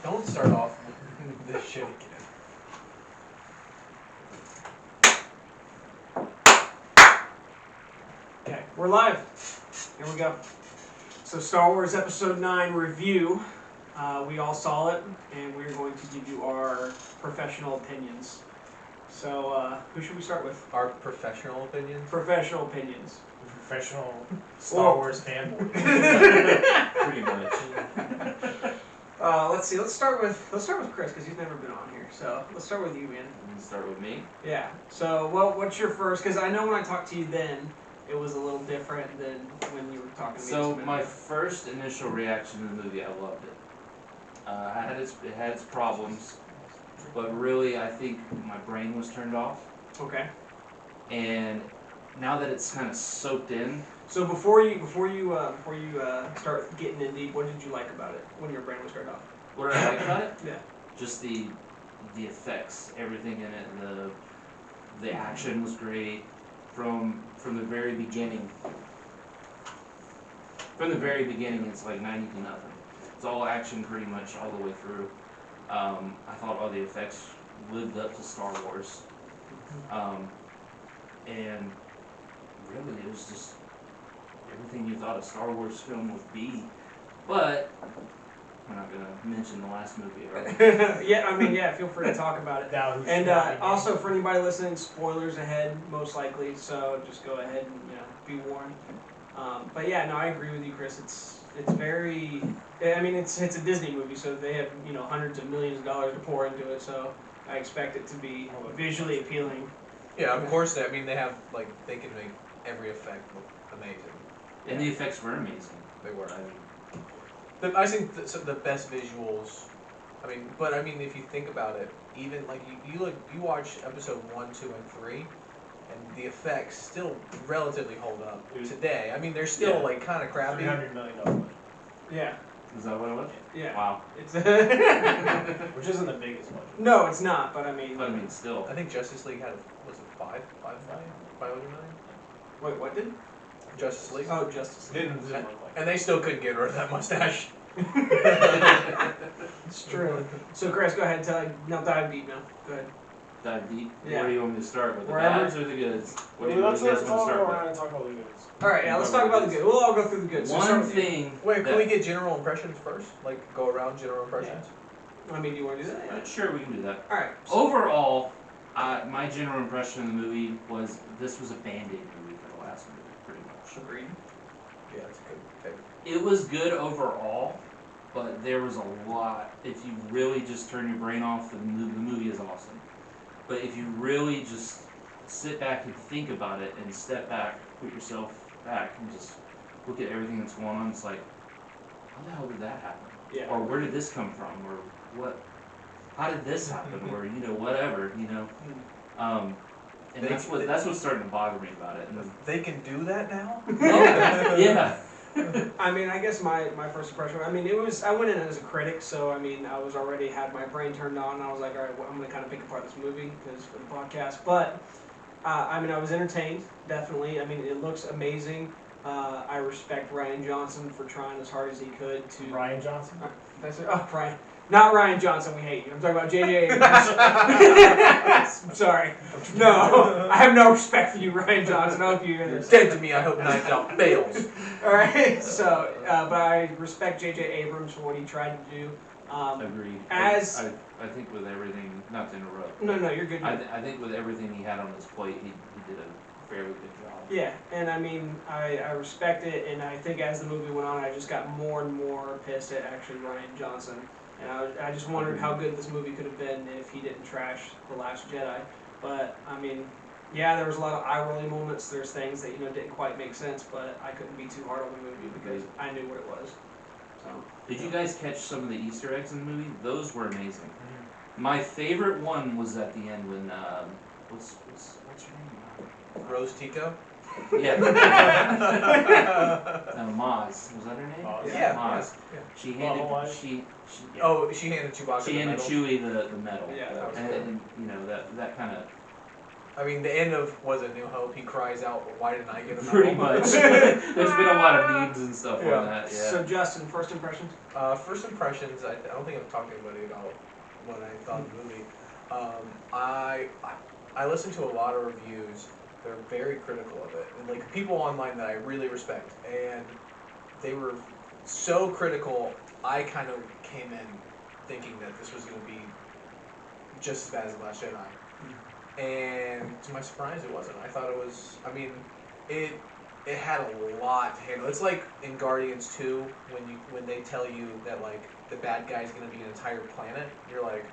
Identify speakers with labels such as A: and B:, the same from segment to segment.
A: Don't start off with this shit again.
B: Okay, we're live. Here we go. So Star Wars Episode 9 review. We all saw it, and we're going to give you our professional opinions. So, who should we start with?
A: Our professional opinions?
B: Professional opinions.
C: Professional Star Wars fanboy.
D: Pretty much.
B: Let's see. Let's start with Chris because he's never been on here. So let's start with you, man.
D: You can start with me.
B: Yeah. So, what's your first? Because I know when I talked to you then, it was a little different than when you were talking to me.
D: So my first initial reaction to the movie, I loved it. It had its problems, but really I think my brain was turned off.
B: Okay.
D: And now that it's kind of soaked in.
B: So before you start getting in deep, what did you like about it when your brain was turned off?
D: What did I like about it?
B: Yeah.
D: Just the effects, everything in it. The action was great from the very beginning. From the very beginning, it's like 90 to nothing. It's all action pretty much all the way through. I thought all the effects lived up to Star Wars. And really, it was just everything you thought a Star Wars film would be. But we're not going to mention the last movie, are we?
B: Yeah, feel free to talk about it.
C: Now,
B: And also for anybody listening, spoilers ahead, most likely, so just go ahead and, be warned. But yeah, no, I agree with you, Chris. It's very, it's a Disney movie, so they have, hundreds of millions of dollars to pour into it, so I expect it to be visually appealing.
A: Yeah, of course. They have, they can make every effect look amazing.
D: And the effects were amazing.
A: They were.
D: I mean,
A: I think the best visuals. If you think about it, even you watch episode 1, 2, and 3, and the effects still relatively hold up today. They're still kind of crappy.
C: $300 million budget.
B: Yeah.
D: is that what it was?
B: Yeah.
D: Wow.
B: It's
C: Which isn't the biggest budget.
B: No, it's not, but
D: But I mean, still.
A: I think Justice League had was it 500 million?
B: Wait, what did?
A: Justice League.
B: Oh, Justice League.
C: Didn't look like
A: And they still couldn't get rid of that mustache.
B: It's true. So Chris, go ahead, dive deep now. Go ahead.
D: Dive deep.
B: Yeah.
D: Where do you want me to start? With the
B: Wherever.
D: bads or the goods? What do
C: Well,
D: you
C: let's
D: guys want to
C: go
D: start
C: around
D: with?
C: and talk about the goods.
B: Alright, yeah, let's talk about the good. We'll all go through the good. So start
D: One
B: with you.
D: thing.
A: Wait, can we get general impressions first? Go around general impressions?
B: Do you want to do that?
D: Sure, we can do that.
B: Alright.
D: Overall, my general impression of the movie was this was a Band-Aid movie for the last movie, pretty much.
B: Agreed.
A: Yeah, that's a good favorite.
D: It was good overall, but there was a lot. If you really just turn your brain off, the movie is awesome. But if you really just sit back and think about it and step back, put yourself back and just look at everything that's going on, it's like, how the hell did that happen?
B: Yeah.
D: Or where did this come from? Or what? How did this happen? Or whatever. And that's what's starting to bother me about it. And
A: They can do that now?
D: yeah.
B: I guess my first impression, I went in as a critic, so I was already had my brain turned on, and I was like, alright, I'm going to kind of pick apart this movie, because for the podcast, but, I was entertained, definitely. It looks amazing. I respect Ryan Johnson for trying as hard as he could to...
C: Ryan Johnson?
B: Ryan. Not Ryan Johnson, we hate you. I'm talking about J.J. Abrams. I'm sorry. No, I have no respect for you, Ryan Johnson. I hope you hear this.
A: Dead to me, I hope Knives Out fails.
B: Alright, so, but I respect J.J. Abrams for what he tried to do.
D: Agreed. I think with everything, not to interrupt.
B: No, you're good.
D: I think with everything he had on his plate, he did a fairly good job.
B: Yeah, and I respect it, and I think as the movie went on, I just got more and more pissed at actually Ryan Johnson. And I just wondered how good this movie could have been if he didn't trash The Last Jedi. But, yeah, there was a lot of eye-rolling moments. There's things that, didn't quite make sense, but I couldn't be too hard on the movie because I knew what it was. So.
D: Did you guys catch some of the Easter eggs in the movie? Those were amazing. My favorite one was at the end when, what's her name?
A: Rose Tico?
D: Yeah. Maz. Was that her name?
C: Maz.
A: Yeah.
D: Maz.
A: Yeah.
D: She handed,
C: Mama
A: She handed Chewbacca
D: she handed
A: the medal.
D: Chewie the medal.
B: Yeah, that was
D: And that kind of
A: I mean, the end of was it New Hope? He cries out, "Why didn't I get a medal?"
D: Pretty much. There's been a lot of memes and stuff
A: Yeah.
D: on that. Yeah.
B: So Justin, first impressions?
A: First impressions. I don't think I've talked to anybody about what I thought of the movie. I listened to a lot of reviews. They're very critical of it, and like people online that I really respect, and they were so critical. I kind of came in thinking that this was going to be just as bad as The Last Jedi. And to my surprise, it wasn't. I thought it was. I mean, it had a lot to handle. It's like in Guardians 2 when they tell you that like the bad guy's gonna be an entire planet. You're like,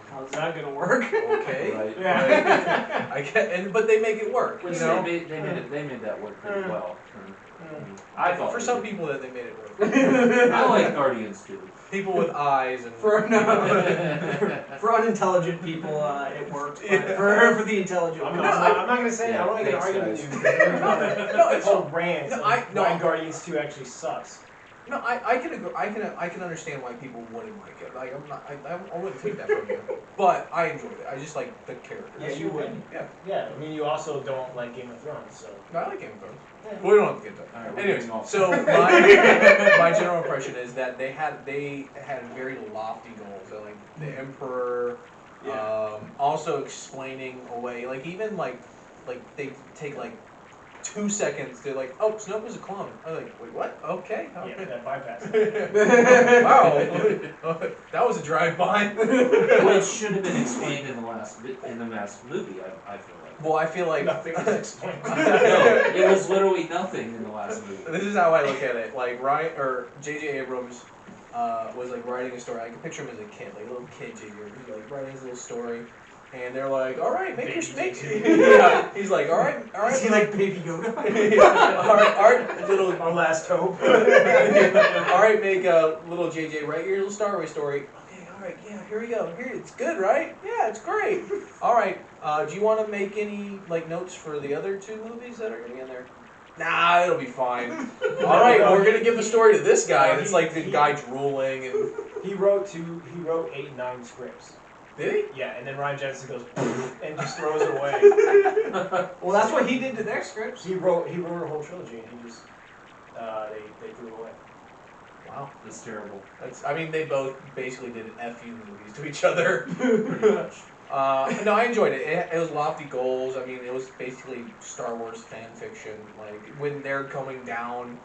B: How's that gonna work?
A: okay.
D: Right.
B: Yeah.
A: I get, but they make it work.
D: Which
A: You know,
D: they made that work pretty well. I thought
A: for
D: they
A: some
D: did.
A: people that they made it work.
D: I like Guardians too.
A: People with eyes and
B: For for unintelligent people, it worked. But for the intelligent,
C: I'm
B: ones-
C: not gonna say
D: Yeah,
C: I'm not gonna
D: thanks,
C: argue
D: guys.
C: with you. Because
A: No, it's
C: whole rant
A: no,
C: of
A: no.
C: why Guardians 2 actually sucks.
A: no. I can agree. I can understand why people wouldn't like it. Like I'm not. I wouldn't take that from you. But I enjoyed it. I just like the characters.
B: Yeah, you would.
A: Yeah.
C: Yeah, I mean you also don't like Game of Thrones, so.
A: No, I like Game of Thrones.
C: Yeah.
A: We don't have to get to
D: All right,
A: that.
D: we're
A: Anyways,
D: moving off.
A: so my general impression is that they had very lofty goals. They're like the Emperor,
B: Yeah.
A: also explaining away like even like they take like 2 seconds to like, oh, Snoke was a clone. I'm like, wait, what? Okay,
C: Yeah,
A: okay.
C: that bypass.
A: Wow, that was a drive-by.
D: Which should have been explained in the last movie. I feel like.
A: Well, I feel like
C: Nothing was explained.
D: No, it was literally nothing in the last movie.
A: this is how I look at it. Like Ryan or J.J. Abrams was like writing a story. I can picture him as a kid, like a little kid J.J. Abrams, like writing his little story. And they're like, all right, make your
C: Baby
A: make. Yeah. He's like, all right.
B: Is he like Baby Yoda?
A: all right, little.
C: Our last hope.
A: all right, make a little JJ. Write your little Star Wars story. Okay, all right, yeah, here we go. Here, it's good, right? Yeah, it's great. All right. Do you want to make any like notes for the other 2 movies that are gonna be in there? Nah, it'll be fine. All right,
C: No,
A: we're gonna give the story to this guy,
C: no,
A: and it's
C: he-
A: like the
C: he-
A: guy drooling and.
C: He wrote 8, 9 scripts.
A: Did
C: Yeah, and then Ryan Jensen goes and just throws it away.
B: Well, that's what he did to their scripts.
C: He wrote a whole trilogy and he just they threw it away.
A: he? Wow.
D: That's terrible.
A: That's. I mean, they both basically did FU movies to each other.
D: Pretty much.
A: No, I enjoyed it. It was lofty goals. I mean, it was basically Star Wars fan fiction. Like when they're coming down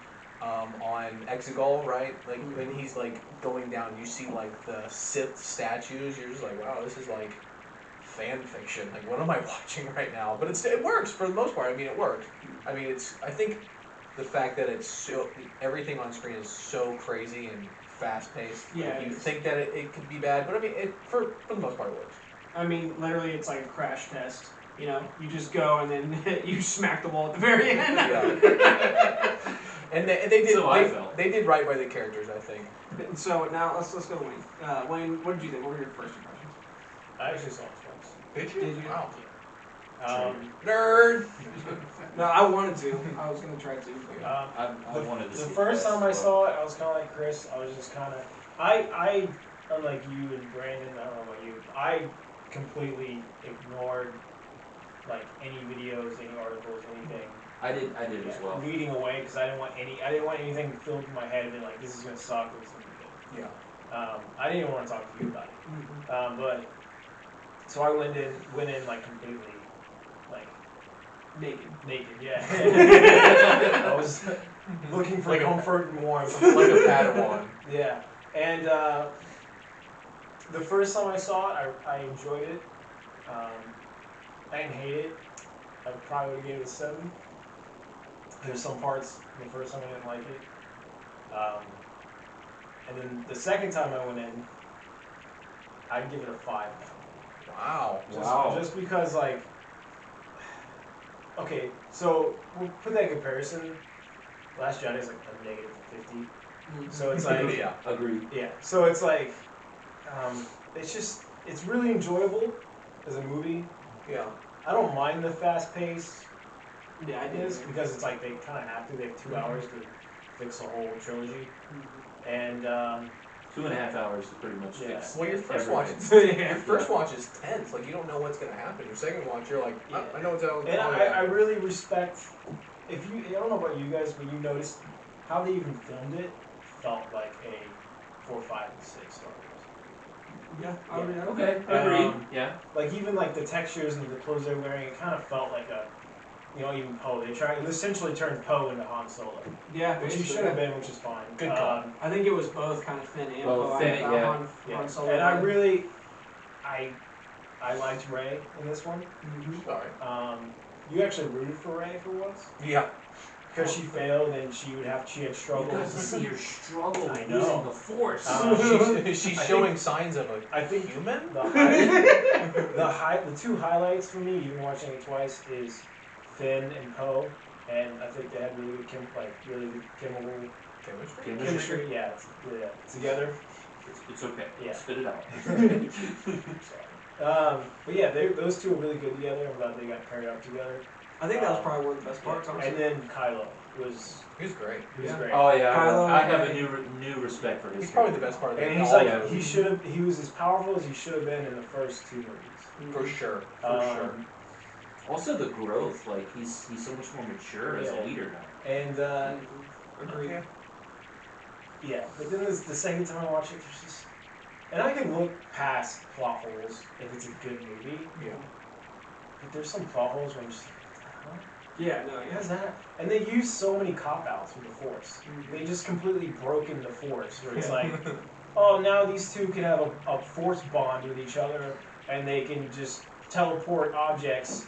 A: on Exegol, right? Like when he's like going down, you see like the Sith statues. You're just like, wow, this is like fan fiction. Like, what am I watching right now? But it works for the most part. I mean, it worked. I mean, I think the fact that it's so everything on screen is so crazy and fast paced.
B: Yeah,
A: Like, you
B: it is.
A: think that it could be bad, but I mean, for the most part, it works.
B: I mean, literally, it's like a crash test. You know, you just go and then you smack the wall at the very end.
A: Yeah. And they did.
D: So I felt.
A: They did right by the characters, I think.
B: So now let's go to Wayne. Wayne, what did you think? What were your first impressions?
C: I actually saw it twice.
A: Did you?
B: Did you?
A: Wow.
C: Nerd.
B: No, I wanted to. I was gonna try to.
D: I wanted to
C: The
D: see
C: first
D: this
C: time I
D: as
C: saw it, I was kind of like Chris. I was just kind of, I, unlike you and Brandon, I don't know about you, I completely ignored like any videos, any articles, anything.
D: I did as well.
C: Reading away because I didn't want anything filled in my head and like this is gonna suck or something.
A: Yeah.
C: I didn't even want to talk to you about it. But so I went in like completely like naked, yeah. I was looking for
A: Like a-
C: comfort and warmth.
A: Like a Padawan.
C: Yeah, and the first time I saw it, I enjoyed it. I didn't hate it. I probably would have gave it a 7. There's some parts the first time I didn't like it. And then the second time I went in, I'd give it a 5 now.
A: Wow.
C: Just because, like, okay, so we'll put that in comparison. Last Jedi is like a negative 50. So it's like,
A: Yeah.
D: Agreed.
C: yeah. So it's like, it's really enjoyable as a movie.
A: Yeah.
C: I don't mind the fast pace
B: Yeah, I
C: it
B: did.
C: is because it's like they kind of have to. They have 2 hours to fix the whole trilogy. And
D: 2.5 hours to pretty much
C: Yeah.
D: fix.
A: Well, your first
D: everything.
A: watch, your first watch is tense. Like you don't know what's gonna happen. Your second watch, you're like,
C: Yeah.
A: I know what's going on.
C: And I really respect, I don't know about you guys, but you noticed how they even filmed it felt like a 4, 5, and 6 Star Wars.
B: Yeah,
D: Okay, agreed. Yeah.
C: Like even like the textures and the clothes they're wearing, it kind of felt like a, even Poe. It essentially turned Poe into Han Solo,
B: Yeah,
C: which he
B: basically,
C: should have been, which is fine.
A: Good call.
B: I think it was both kind of Finn and
D: Well,
B: Poe.
D: Finn, yeah.
B: Han Solo.
C: And I really, I liked Rey in this one.
B: Mhm.
A: Sorry.
C: You actually rooted for Rey for once
A: Yeah.
C: because she failed and she had
D: You
C: struggles.
D: got to see her struggle
C: I
D: with
C: know.
D: using the Force.
A: She's
C: I
A: showing signs of a
C: I think
A: human.
C: the two highlights for me, even watching it twice, is Finn and Poe, and I think they had really good chemical chemistry. Yeah, together.
D: It's okay.
C: Yeah.
D: Spit it out.
C: But yeah, those two are really good together. I'm glad they got paired up together.
B: I think that was probably one of the best parts.
C: Yeah.
B: Honestly.
C: And then Kylo was
A: He was great.
B: Yeah.
C: great.
D: Oh yeah,
B: Kylo
D: I have a
B: Ren.
D: new respect for his.
A: He's probably the best part of the
C: And
A: game.
C: he's
A: Oh,
C: like
A: yeah.
C: he was as powerful as he should have been in the first 2 movies.
A: For sure. For sure.
D: Also the growth, like he's so much more mature as a
C: Yeah.
D: leader now.
C: And
B: Agreed.
A: Yeah.
C: yeah, but then the second time I watch it, there's just, and I can look past plot holes if it's a good movie,
A: Yeah.
C: but there's some plot holes where I'm just like, what the hell?
B: Yeah, no,
C: What
B: yeah.
C: is that? And they use so many cop-outs with the Force.
B: Mhm.
C: They just completely broken the Force, where it's like, oh, now these two can have a Force bond with each other, and they can just teleport objects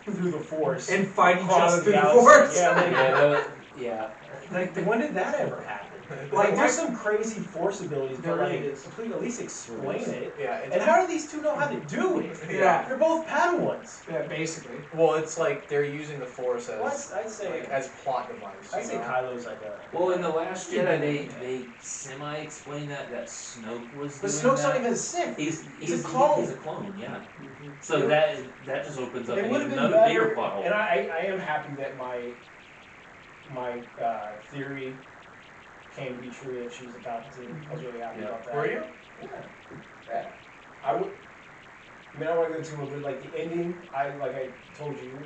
C: through the Force.
B: And fight each
C: across
B: other through the
C: galaxy.
B: Force.
C: Yeah, like,
D: Yeah.
C: like, when did that ever happen?
A: Like,
C: Like, there's some crazy Force abilities,
B: There
C: but like,
B: really is.
C: please at least explain it.
A: Yeah.
C: And how do these two know how to do it?
B: Yeah.
C: They're both Padawans.
B: Yeah, basically.
A: Well, it's like they're using the Force as
C: Well, I'd say,
A: like as plot device.
C: I'd say
A: you know?
C: Kylo's like a.
D: Well, in the Last Jedi, they semi-explained that Snoke was
C: But
D: doing
C: Snoke's
D: that.
C: not even a Sith.
D: He's
C: a clone.
D: He's a clone, yeah.
B: Mhm.
D: So that just opens up
C: It would have been
D: another bigger
C: better,
D: plot hole.
C: and I am happy that my theory came to be true that she was a Palpatine. I was really happy
D: Yeah.
C: about that.
A: Were you?
C: Yeah. I would. I mean, I don't want to go too much, but like the ending, I told you,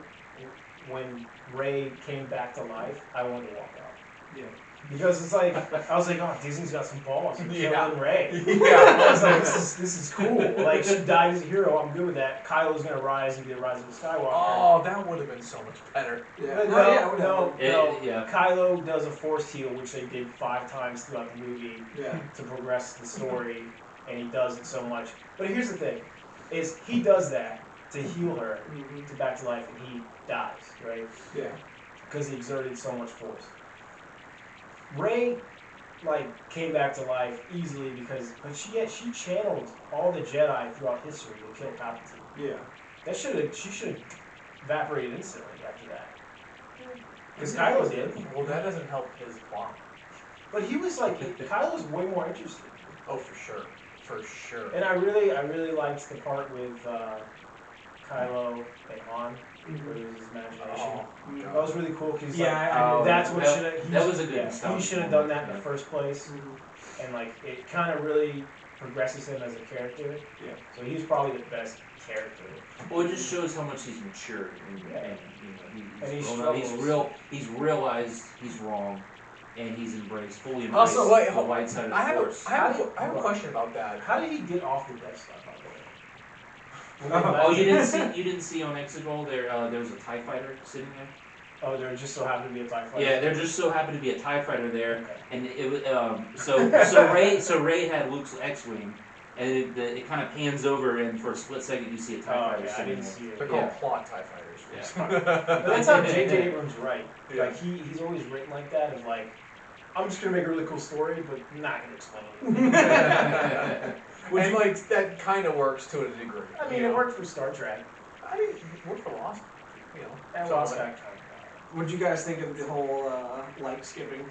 C: when Rey came back to life, I wanted to walk out.
B: Yeah.
C: Because it's like, I was like, oh, Disney's got some balls. They're
A: Yeah.
C: killing Rey.
A: Yeah.
C: I was like, this is cool. Like, she died as a hero. I'm good with that. Kylo's gonna rise and be the rise of the Skywalker.
A: Oh, that would have been so much better.
B: Yeah.
C: But
B: No,
C: no.
D: Yeah.
C: Kylo does a force heal, which they did 5 times throughout the movie
B: Yeah.
C: to progress the story, and he does it so much. But here's the thing, is he does that to heal her
B: Mhm.
C: to back to life, and he dies, right?
B: Yeah.
C: Because he exerted so much force. Rey, came back to life easily but she channeled all the Jedi throughout history to kill Palpatine.
B: Yeah.
C: She should have evaporated instantly after that. Because Kylo did.
A: Well, that doesn't help his plot.
C: But he was Kylo was way more interested.
A: Oh, for sure. For sure.
C: And I really liked the part with Kylo and Han, where it was his imagination.
A: Oh,
C: That was really cool because
B: Yeah, I
C: that's what
D: that-
C: should have.
D: that was a good
C: He
D: nostalgia
C: should have done
D: moment,
C: that in the
D: yeah.
C: first place,
B: Mhm.
C: and it kind of really progresses him as a character.
B: Yeah.
C: So he's probably the best character.
D: Well, it just shows how much he's matured and
C: Yeah. And
D: he's
C: he
D: grown up.
C: struggles.
D: He's realized he's wrong, and he's fully embraced
A: Also, wait,
D: the
A: hold-
D: light side of the
A: I have
D: Force.
A: I have a question about that.
C: How did he get off the Death Star, by the way?
D: Oh, you didn't see on Exegol there was a TIE fighter sitting there.
C: Oh, there just so happened to be a TIE fighter.
D: Yeah, there just so happened to be a TIE fighter there,
C: Okay.
D: and it was so Rey had Luke's X-wing, and it kind of pans over, and for a split second you see a TIE
C: Oh
D: fighter
C: yeah, I
D: sitting
C: didn't
D: there.
C: see it.
A: They're called plot TIE fighters.
D: Yeah.
C: But that's how J.J. Abrams write.
A: Yeah.
C: He's always written like that, of I'm just gonna make a really cool story, but not gonna explain it.
A: And that kind of works to a degree.
C: I mean,
A: you
C: it
A: know?
C: worked for Star Trek.
A: I mean, it worked for Lost.
C: And
A: So,
C: Lost
A: like-
C: Fact.
B: What'd you guys think of the whole light skipping?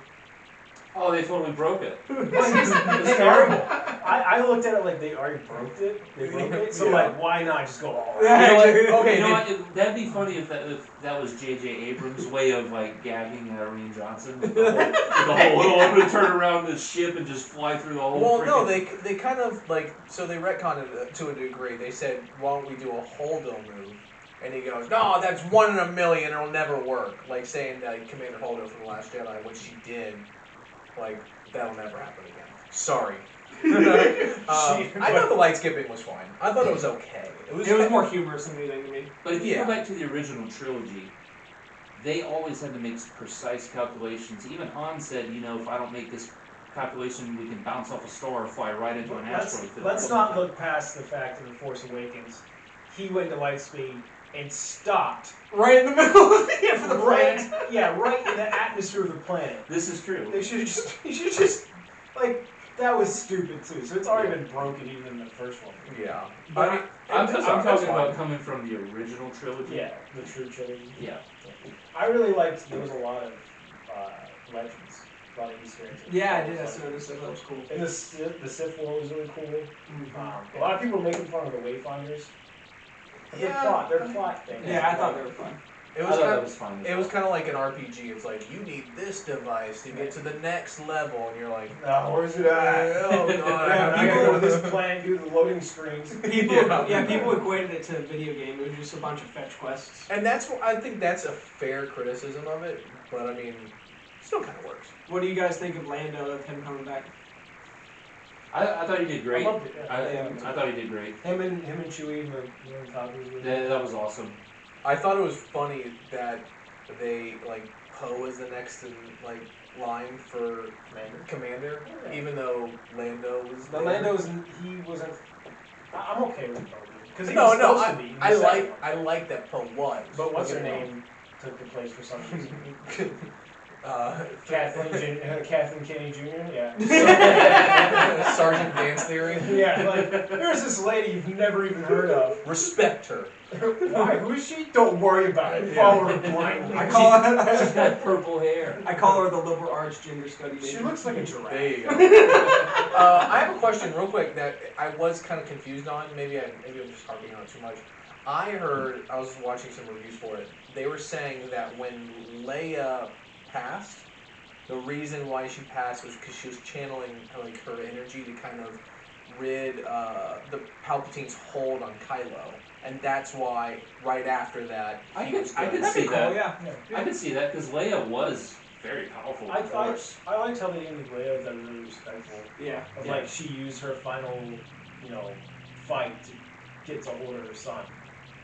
D: Oh, they totally broke it.
C: It's terrible. I looked at it like they already broke it. They broke it. So
A: Yeah.
C: like, why not just go all out?
B: Yeah.
A: You know what?
D: Okay,
A: Okay,
D: you know what? That'd be funny if that was J.J. Abrams' way of like gagging Irene Johnson with the whole I'm gonna turn around the ship and just fly through the whole.
A: well, no,
D: freaking-
A: they kind of like, so they retconned it to a degree. They said, why don't we do a Holdo move? And he goes, no, that's 1 in a million, it'll never work. Like saying that Commander Holdo from The Last Jedi, which she did, like, that'll never happen again. Sorry. I thought the light skipping was fine. I thought it was okay.
B: It was more humorous than anything to me.
D: But if you
A: Yeah.
D: go back to the original trilogy, they always had to make precise calculations. Even Han said, if I don't make this calculation, we can bounce off a star or fly right into an asteroid field.
C: Let's not look past the fact in The Force Awakens, he went to light speed and stopped
B: Right in the middle of the for the planet.
C: right in the atmosphere of the planet.
D: This is true.
C: They should just like that was stupid too. So it's already been broken even in the first one.
A: Yeah.
B: But
D: I'm
A: that's
D: talking
A: fine.
D: about coming from the original trilogy.
C: Yeah, the true trilogy.
D: Yeah.
C: I really liked. There was a lot of legends, a lot of Easter eggs.
B: Yeah, I did. I noticed that. That was cool.
C: And the Sith War was really cool.
B: Mhm.
C: A lot of people were making fun of the Wayfinders.
A: Yeah.
C: Their plot thing.
B: Yeah, I thought they were fun.
A: It
D: I
A: was
D: thought
A: kind
D: that
A: of,
D: was fun.
A: it was kind of like an RPG. It's like, you need this device to get to the next level, and you're like,
C: Where's it at?
A: oh god,
C: Yeah, I
A: people-
C: gotta go to this planet, do the loading screens.
B: People,
A: Yeah.
B: people equated it to a video game. It was just a bunch of fetch quests.
A: And that's what I think that's a fair criticism of it, but I mean, it still kind of works.
B: What do you guys think of Lando, of him coming back?
D: I thought he did great.
C: I loved it. Yeah.
D: I thought he did great.
C: Him and Chewie and the copies.
D: That was awesome.
A: I thought it was funny that they like Poe is the next in like line for Commander,
C: Yeah.
A: even though Lando was.
C: The
A: there.
C: Lando's he wasn't. I'm okay with Poe because he
A: No,
C: was
A: no,
C: supposed to be. in the
A: I
C: second
A: like
C: one.
A: that Poe was.
C: But what's her
A: Don't get me
C: name took the place for some reason?
A: wrong.
C: Kathleen Kennedy Jr. Yeah.
A: Sergeant Dance Theory.
C: Yeah, like there's this lady you've never even heard of.
A: Respect her.
C: Why? Who is she? Don't worry about it.
A: Yeah.
C: Follow her blindly.
B: I call
D: She's
B: her.
D: got purple hair.
B: I call her the liberal arts gender study
C: She
B: major.
C: looks like a giraffe.
A: There you go. I have a question real quick that I was kind of confused on. Maybe I'm just harping on it too much. I was watching some reviews for it. They were saying that when Leia passed, the reason why she passed was because she was channeling like her energy to kind of rid the Palpatine's hold on Kylo, and that's why right after that
D: I
A: he
D: could-
A: was
D: I
A: gonna-
D: could see
B: Cool,
D: that.
B: yeah.
D: I could see that because Leia was very powerful.
C: I
D: Force.
C: liked how they ended Leia. That was really respectful.
B: Yeah.
C: Of
D: Yeah.
C: like she used her final, fight to get to hold her son.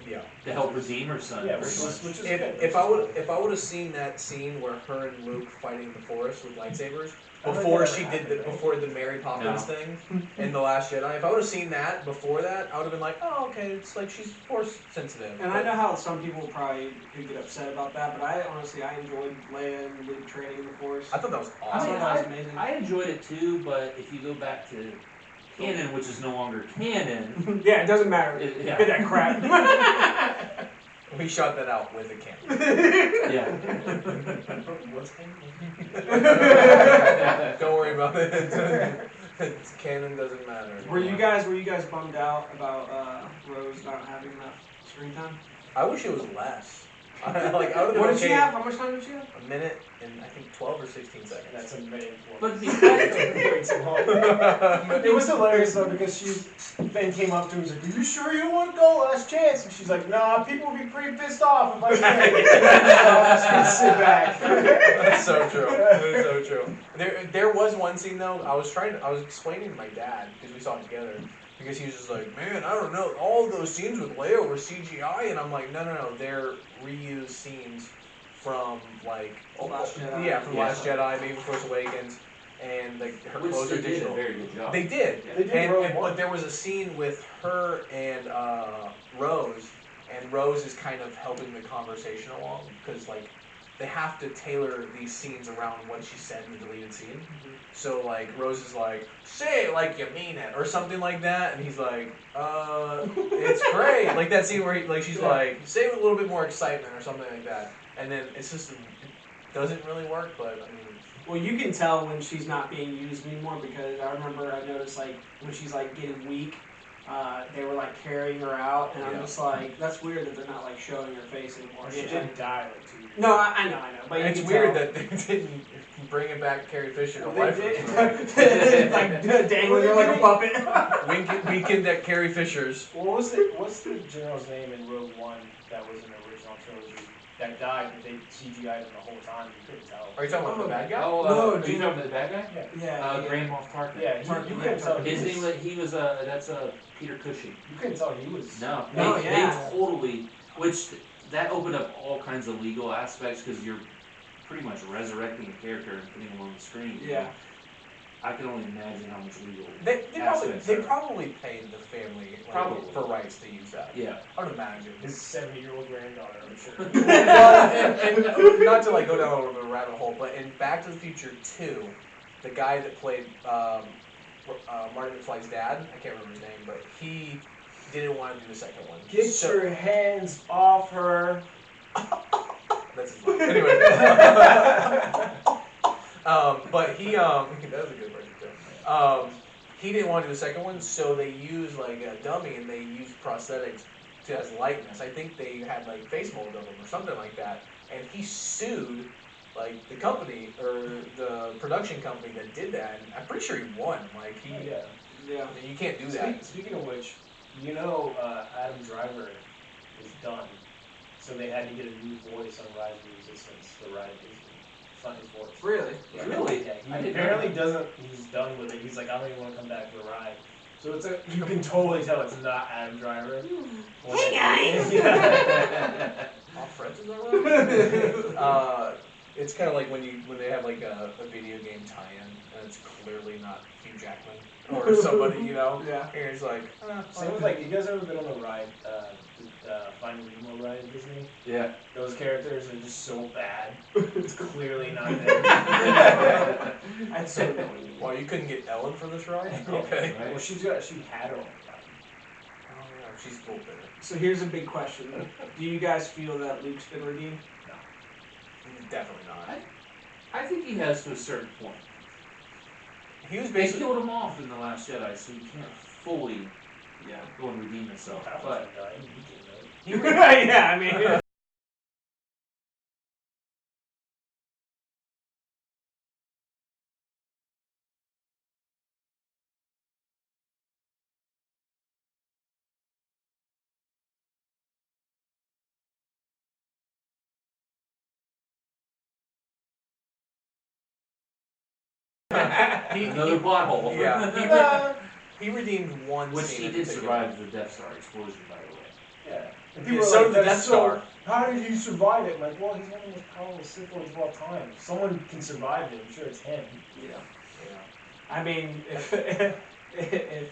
A: Yeah.
D: To help redeem her son.
C: Yeah,
D: pretty
C: which was
D: much.
C: good.
A: If I would have seen that scene where her and Luke fighting the Forest with lightsabers
C: I don't
A: before
C: think
A: she
C: that
A: did
C: ever
A: the
C: happened,
A: before the Mary Poppins thing in The Last Jedi, if I would have seen that before that, I would have been like, oh okay, it's like she's Force sensitive.
B: And I know how some people probably could get upset about that, but I enjoyed Leia and Luke training in the Force.
A: I thought that was
B: I
A: awesome.
B: thought that was amazing.
D: I enjoyed it too, but if you go back to canon, which is no longer canon,
B: Yeah, it doesn't matter.
D: yeah.
B: Get that crap.
A: We shot that out with a camera.
D: Yeah.
A: What's Don't worry about it. It's canon doesn't matter.
B: Were you guys bummed out about Rose not having enough screen time?
A: I wish it was less. I would have been
B: What did she
A: okay.
B: have? How much time did she have?
A: A minute and I think 12 or 16 seconds.
C: That's a minute.
D: But
C: Way too long.
A: But
C: It was hilarious though because Ben came up to her and was like, "Are you sure you don't want to go? Last chance." And she's like, "Nah, people would be pretty pissed off if I did." So I'm just gonna sit back.
A: That's so true. That's so true. There was one scene though. I was explaining to my dad because we saw it together. Because he was just like, man, I don't know. All of those scenes with Leia were CGI, and I'm like, no, they're reused scenes from like
B: Last Jedi.
A: Yeah, from
D: Yeah.
A: Last Jedi, maybe Force Awakens, and like her
D: which
A: clothes
D: they
A: are
D: did a
A: digital.
D: very good job.
A: They did.
C: They did Rogue One.
A: But there was a scene with her and Rose, and Rose is kind of helping the conversation along because like they have to tailor these scenes around what she said in the deleted scene. So like Rose is like, say it like you mean it, or something like that, and he's like, it's great. Like that scene where she's like, say it with a little bit more excitement or something like that, and then it's just it doesn't really work, but I mean.
B: Well, you can tell when she's not being used anymore because I noticed like when she's like getting weak, they were like carrying her out, and I'm just like, that's weird that they're not like showing her face anymore.
C: She did die like 2 years.
B: No, I know, but
A: It's weird that they didn't bring it back Carrie Fisher to life.
B: like dangling her like a puppet.
A: Weekend at Carrie Fisher's.
C: What's the general's name in Rogue One that was in the original trilogy that died, but they CGI'd him the whole time? You couldn't tell.
A: Are you talking about the bad guy?
D: Oh,
B: No,
D: are you talking about the bad guy?
C: Yeah.
B: Yeah.
D: Grand Moff Tarkin.
C: Yeah, you couldn't tell.
D: His name was that's Peter Cushing.
C: You couldn't tell he was.
D: No,
B: No,
D: they totally, which that opened up all kinds of legal aspects because you're pretty much resurrecting a character and putting him on the screen.
B: Yeah.
D: I can only imagine how much legal.
A: They
D: aspects
A: they
D: are.
A: probably paid the family like,
D: Probably.
A: for rights to use that.
D: Yeah.
A: I would imagine.
C: His 70-year-old granddaughter, I'm sure.
A: Well, and not to like go down a rabbit hole, but in Back to the Future 2, the guy that played Marty McFly's dad, I can't remember his name, but he didn't want to do the second one.
C: Get your hands off her.
A: That's his name. Anyway. But he that was a good version too. He didn't want to do the second one, so they used like a dummy and they used prosthetics to as likeness. I think they had like face mold of him or something like that, and he sued like the company or the production company that did that. And I'm pretty sure he won. Like he,
C: Yeah.
B: Yeah.
A: I mean, you can't do that.
C: Speaking of which, Adam Driver is done, so they had to get a new voice on Rise of the Resistance to ride his. It's not his voice.
B: Really?
C: Yeah,
D: Really?
C: Yeah,
D: I
C: he
D: didn't
C: apparently
D: know.
C: doesn't. He's done with it. He's like, I don't even want to come back for a ride. So it's you can totally tell it's not Adam Driver.
B: Hey, guys!
C: Yeah.
A: All friends is that right? It's kind of like when they have like a video game tie-in and it's clearly not Hugh Jackman or somebody, you know.
B: Yeah.
A: And it's like,
C: Same with like, you guys ever been on the ride, the Finding Nemo ride at Disney?
D: Yeah.
C: Those characters are just so bad. It's clearly not them.
B: I'd say annoying.
A: well, you couldn't get Ellen for this ride? Okay.
D: Right?
C: Well, she had her on the ride.
A: Oh yeah, she's cool there.
B: So here's a big question: do you guys feel that Luke's been redeemed?
A: Definitely not.
D: I think he has to a certain point.
A: He was
D: They
A: basically.
D: killed him off in The Last Jedi, so he can't fully
B: Yeah.
D: go and redeem himself.
C: That
D: But
C: was guy. He did, right?
A: He
B: Yeah, I mean.
D: another plot hole.
A: Yeah. He redeemed one
D: Which
A: scene
D: he
A: in
D: did
A: particular.
D: survive the Death Star explosion, by the way.
C: Yeah. And
A: Yeah,
C: people
A: so
C: are
A: did the
C: "That's
A: Death
C: so-
A: Star.
C: How did he survive it? I'm like, well, he's one of the most powerful Sith Lords of all time. Someone can survive it. I'm sure it's him.
B: Yeah.
A: Yeah.
B: I mean, if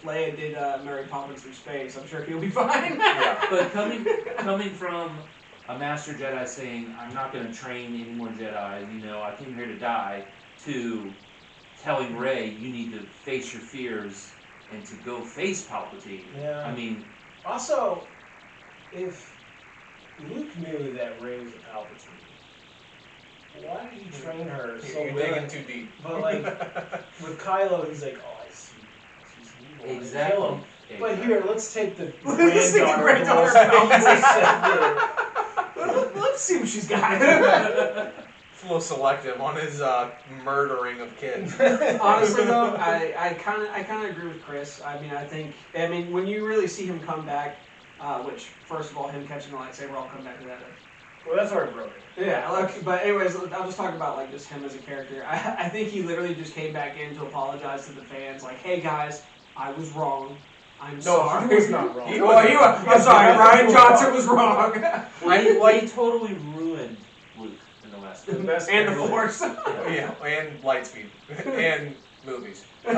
B: Leia did Mary Poppins through space, I'm sure he'll be fine.
A: Yeah.
D: But coming from a Master Jedi saying, I'm not going to train any more Jedi, you know, I came here to die, to telling Rey, you need to face your fears and to go face Palpatine.
C: Yeah.
D: I mean,
C: Also, if Luke knew that Rey was a Palpatine, why did he train her so
A: You're
C: well?
A: digging too deep.
C: But like with Kylo, he's like, oh, I see. She's evil. I
D: exactly.
C: Kill him. But
D: Exactly.
C: here, let's take the
B: Let's take the
C: granddaughter.
B: Let's see what she's got.
A: It's a little selective on his murdering of kids.
B: Honestly, though, I kind of agree with Chris. I mean, when you really see him come back, which first of all, him catching the lightsaber, I'll come back to that.
C: Well, that's already broken.
B: Yeah, look, but anyways, I'll just talk about like just him as a character. I think he literally just came back in to apologize to the fans, like, "Hey guys, I was wrong. I'm sorry."
C: he was not wrong.
B: I'm sorry. Ryan Johnson was wrong.
D: He totally ruined Luke in the last
C: The
D: one.
C: best
B: And the
C: character.
B: Force.
A: Yeah, and Lightspeed, and movies. No,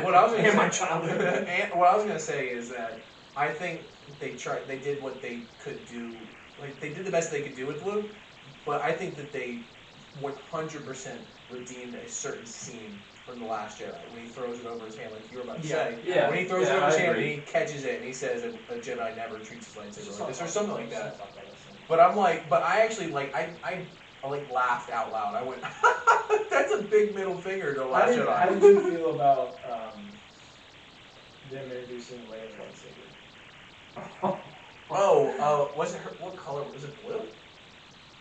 A: what I was gonna
B: And my
A: say,
B: childhood.
A: and what I was gonna say is that I think they did what they could do, like they did the best they could do with Luke, but I think that they 100% redeemed a certain scene from The Last Jedi when he throws it over his hand, like you were about to say.
D: Yeah.
A: When he throws it
D: Yeah,
A: over his
D: I
A: hand
D: agree.
A: and he catches it and he says a Jedi never treats his lightsaber like this or something like that.
C: Let's not talk about this.
A: But I'm like, but I actually like I like laughed out loud. I went, "That's a big middle finger to
C: How
A: Last
C: did
A: Jedi."
C: you feel about them introducing Leia's lightsaber?
A: Was it her? What color was it? Blue?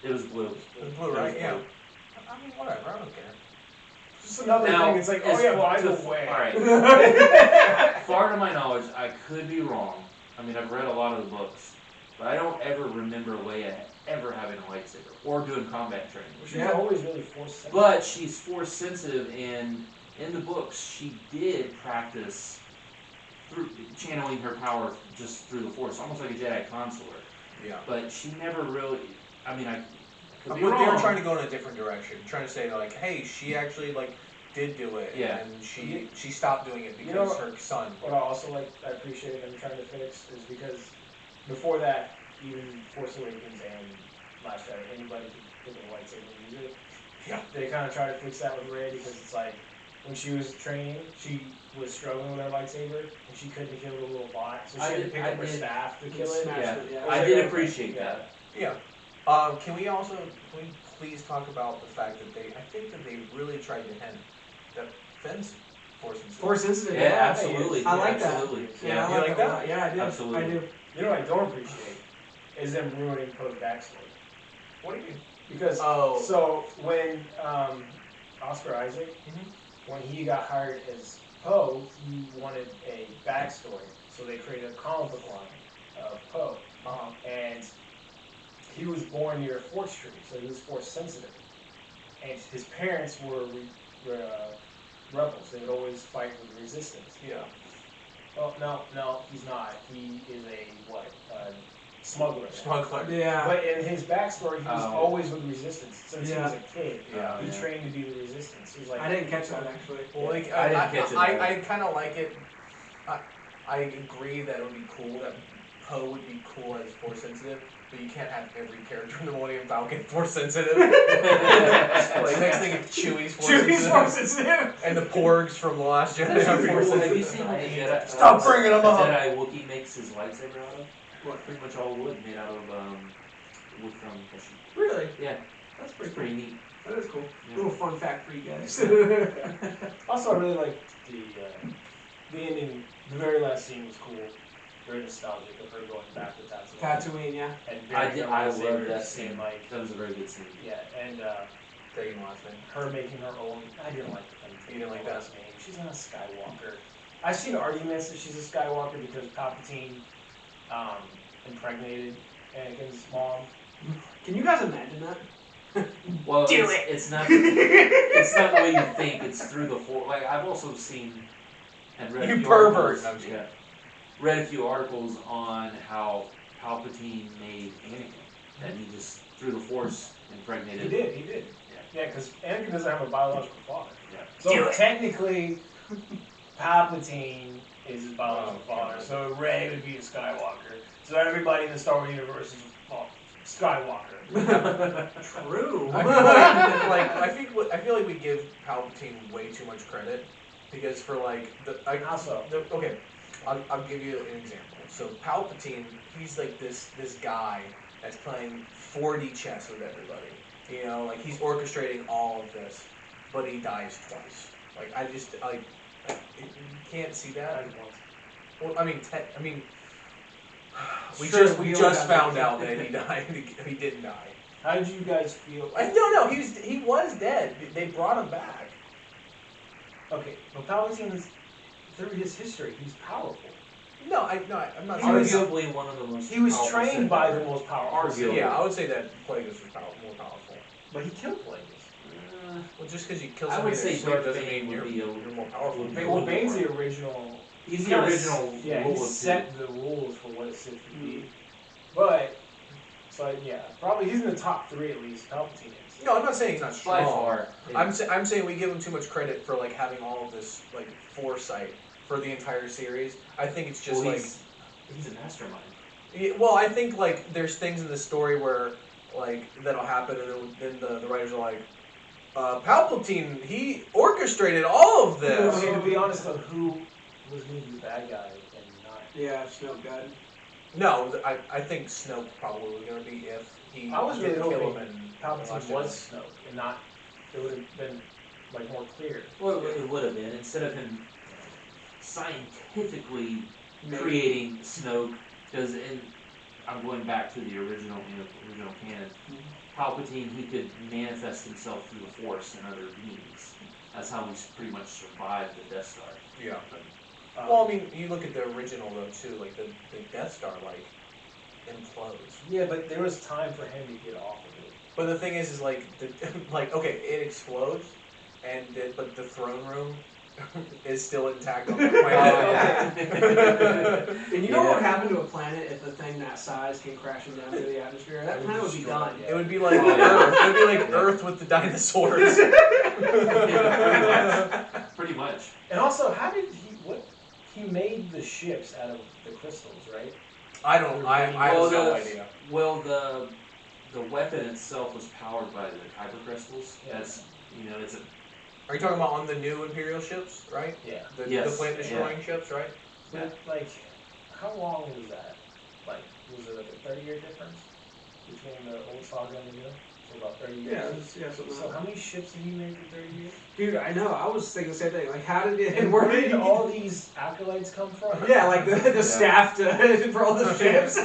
D: It was blue.
A: It was blue, right? Yeah. I mean, whatever. I don't care.
C: Just another
D: Now,
C: thing. It's like, oh yeah, well I know way.
D: Alright. Far to my knowledge, I could be wrong. I mean, I've read a lot of the books, but I don't ever remember Leia ever having a lightsaber or doing combat training.
C: She's always really force sensitive.
D: But she's force sensitive, and in the books, she did practice through channeling her power just through the force, almost like a Jedi consort.
A: Yeah.
D: But she never really. I mean, I could
A: But
D: be
A: they
D: wrong.
A: were trying to go in a different direction, trying to say like, hey, she actually like did do it,
D: Yeah.
A: and she stopped doing it because
C: You know,
A: her son.
C: What I also I appreciate them trying to fix is because before that, even Force Awakens and Last Jedi, anybody could pick a lightsaber and use it.
A: Yeah.
C: They kind of try to fix that with Rey because it's like when she was training, she was struggling with her lightsaber and she couldn't kill the little bot, so she had to pick up her staff to kill it.
B: Smash it, yeah.
D: I did appreciate that.
A: Yeah. Can we please talk about the fact that I think that they really tried to hint that Finn's force sensitive.
B: Force sensitive.
D: Yeah, absolutely.
B: I like
D: absolutely.
B: that.
A: Yeah,
B: I
A: you
B: like
A: like
B: that? a
A: that?
B: lot. Yeah, I do.
D: Absolutely.
B: I do.
C: You know what I don't appreciate is them ruining Poe's backstory.
A: What do you mean?
C: Because so when Oscar Isaac, when he got hired as Poe, he wanted a backstory, so they created a comic book line of Poe, and he was born near a force tree, so he was force sensitive, and his parents were rebels. They would always fight with resistance.
A: Yeah.
C: Oh no, he's not. He is a smuggler.
A: Smuggler.
B: Yeah.
C: But in his backstory, he was always with resistance since he was a kid.
A: Yeah.
C: He trained to be the resistance. He was like,
B: I didn't catch that actually.
A: Well, like,
D: I didn't catch it either.
A: I kind of like it. I agree that it would be cool that Poe would be cool as force sensitive, but you can't have every character in the Millennium Falcon force sensitive. Like next thing it's Chewie's force sensitive, and the Porgs from The Last Jedi are force
D: Have
A: sensitive.
D: you seen what a Jedi?
A: Stop bringing them up.
D: Jedi Wookiee makes his lightsaber out of?
B: What?
D: Pretty much all wood, made out of wood from Kashyyyk.
B: Really?
D: Yeah,
B: That's
D: it's pretty neat.
B: That is cool.
D: Yeah.
B: Little fun fact for you guys.
C: Also, I really like the ending. The very last scene was cool. Very nostalgic of her going back to Tatooine.
B: Tatooine, yeah.
C: And
D: I love that
C: and
D: scene.
C: like
D: That was a very good scene.
C: yeah, and
A: Taking the last name.
C: her making her own. I didn't like the thing.
A: You didn't like that?
C: name. She's not a Skywalker. I've seen arguments that she's a Skywalker because Palpatine impregnated Anakin's mom.
B: Can you guys imagine that?
D: Well, it's not. It's not the way you think. It's through the whole. Like I've also seen and read.
A: You
D: a few
A: pervert.
D: articles- Yeah. Read a few articles on how Palpatine made Anakin. That he just through the Force impregnated.
C: He did. Yeah, because Anakin doesn't have a biological father.
D: Yeah.
C: So technically, Palpatine is his biological
A: Oh,
C: father.
A: God.
C: So Rey would be a Skywalker. So everybody in the Star Wars universe is Skywalker.
B: True.
A: I feel like we give Palpatine way too much credit because for like okay, I'll give you an example. So Palpatine, he's like this guy that's playing 4D chess with everybody. You know, like he's orchestrating all of this, but he dies twice. Like you can't see that. Well, we just found out that he died. He didn't die.
C: How did you guys feel?
A: No, he was dead. They brought him back.
C: Okay, well Palpatine is, through his history, he's powerful.
A: No, I'm not.
C: He was-
D: Arguably one of the most.
C: He was
D: powerful
C: trained
D: Sith
C: by
D: ever.
C: the most powerful.
D: Arguably.
A: Yeah, I would say that Plagueis was more powerful.
C: But he killed Plagueis.
A: Well, just because you kill
D: I
A: somebody
D: would say
A: in sleep
D: Darth
A: doesn't
D: Bane
A: mean
D: would
A: you're
D: be
A: more powerful.
D: would be-
C: Well, Bane's the original.
D: He's the
C: kinda
D: original.
C: Yeah,
D: rule
C: he
D: of
C: set the rules for what a Sith would be. But, so yeah, probably he's in the top 3 at least. Palpatine is.
A: No, I'm not saying he's not
D: two. By
A: strong.
D: far.
A: I'm saying we give him too much credit for like having all of this like foresight for the entire series. I think it's just
D: Well,
A: like.
D: he's a mastermind.
A: Yeah, well, I think like there's things in the story where like that'll happen, and then the writers are like, Palpatine, he orchestrated all of this.
C: Okay, to be honest though, who was going to be the bad guy and not?
B: Yeah, Snoke died.
A: No, I think Snoke probably was going to be if he
C: I was really
A: didn't kill
C: hoping
A: him and
C: Palpatine was Snoke, and not, it would have been, like, more clear.
D: Well, it would have been, instead of him scientifically
B: Maybe.
D: creating Snoke, because I'm going back to the original, original canon. Palpatine, he could manifest himself through the Force and other beings. That's how he pretty much survived the Death Star.
A: Yeah.
C: Um,
A: Well, I mean, you look at the original though too. Like the Death Star like implodes.
C: yeah, but there was time for him to get off of it.
A: But the thing is like like okay, it explodes, but the throne room is still intact on the planet.
B: And you know what would happen to a planet if a thing that size came crashing down through the atmosphere? That planet would be
C: Destroyed,
B: done.
C: yeah.
A: It would be like Earth. It would be like Earth with the dinosaurs.
D: Pretty much.
C: And also, how did he made the ships out of the crystals, right?
A: I don't. I have no idea.
D: Well, the weapon itself was powered by the kyber crystals. That's it's a
A: Are you talking about on the new Imperial ships, right?
C: Yeah.
A: The
D: Yes,
A: planet destroying ships, right?
C: But, like, how long was that? Like, was it like a 30-year difference between the old saga and the new? So about 30 years?
B: Yeah, something
C: So how many ships did he make in 30 years?
B: Dude, I know. I was thinking the same thing. Like, how did it?
C: And
B: where
C: where did
B: he
C: all these acolytes come from?
B: Yeah, like the staff for all the ships.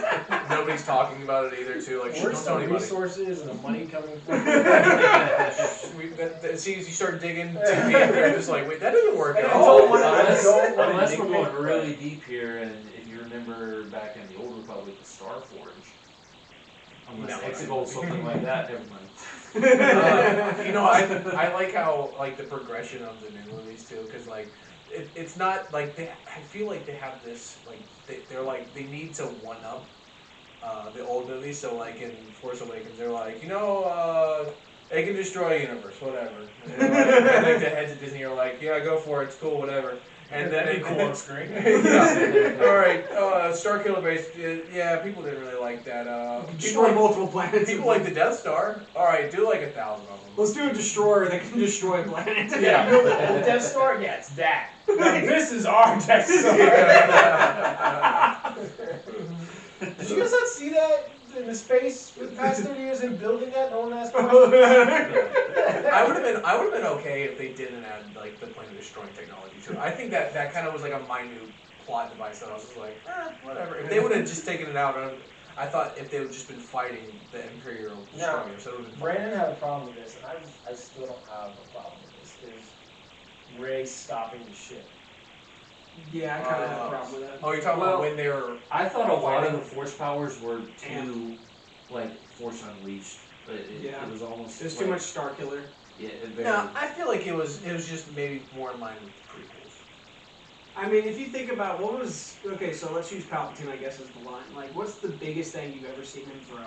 A: Nobody's talking about it either, too. Like,
C: Where's
A: don't
C: the
A: tell anybody.
C: resources and the money coming from?
A: See, as you start digging too deep, you're just like, wait, that doesn't work at
C: I
A: all.
C: don't wanna-
D: unless we're
C: dig
D: going
C: deep.
D: really deep here, and if you remember back in the Old Republic, the Star Forge. Unless
A: No,
D: Exegol something like that, never mind.
A: I like how like the progression of the new movies too, because like it's not like I feel like they have this like they're like they need to one up the old movies. So like in Force Awakens, they're like they can destroy a universe, whatever. And like the heads of Disney are like, yeah, go for it, it's cool, whatever. And then
C: That'd be cool on screen.
A: yeah. All right, Starkiller Base. Yeah, people didn't really like that. People
B: Destroy
A: like,
B: multiple planets.
A: people like the Death Star. All right, do like 1,000 of them.
B: Let's do a destroyer that can destroy planets.
C: Yeah, you know the old Death Star? Yeah, it's that. Now, this is our Death Star. Did you guys not see that in the space for the past 30 years in building that? No one asked questions.
A: I would have been okay if they didn't add like the planet destroying technology to it. I think that kind of was like a minute plot device that I was just like, whatever. If they would have just taken it out, I thought if they would just been fighting the Imperial destroyers, so it would have been fine.
C: Brandon had a problem with this, and I still don't have a problem with this, is Rey stopping the ship.
B: Yeah, I kind of have a problem with that.
A: Oh, you're talking about when they were.
D: I thought a lot of the Force powers were too, like, Force Unleashed. But it was almost.
B: There's
D: like,
B: too much Star Killer.
D: Yeah, very.
A: No, I feel like it was just maybe more in line with the prequels.
B: I mean, if you think about what was okay, so let's use Palpatine, I guess, as the line. Like, what's the biggest thing you've ever seen him throw?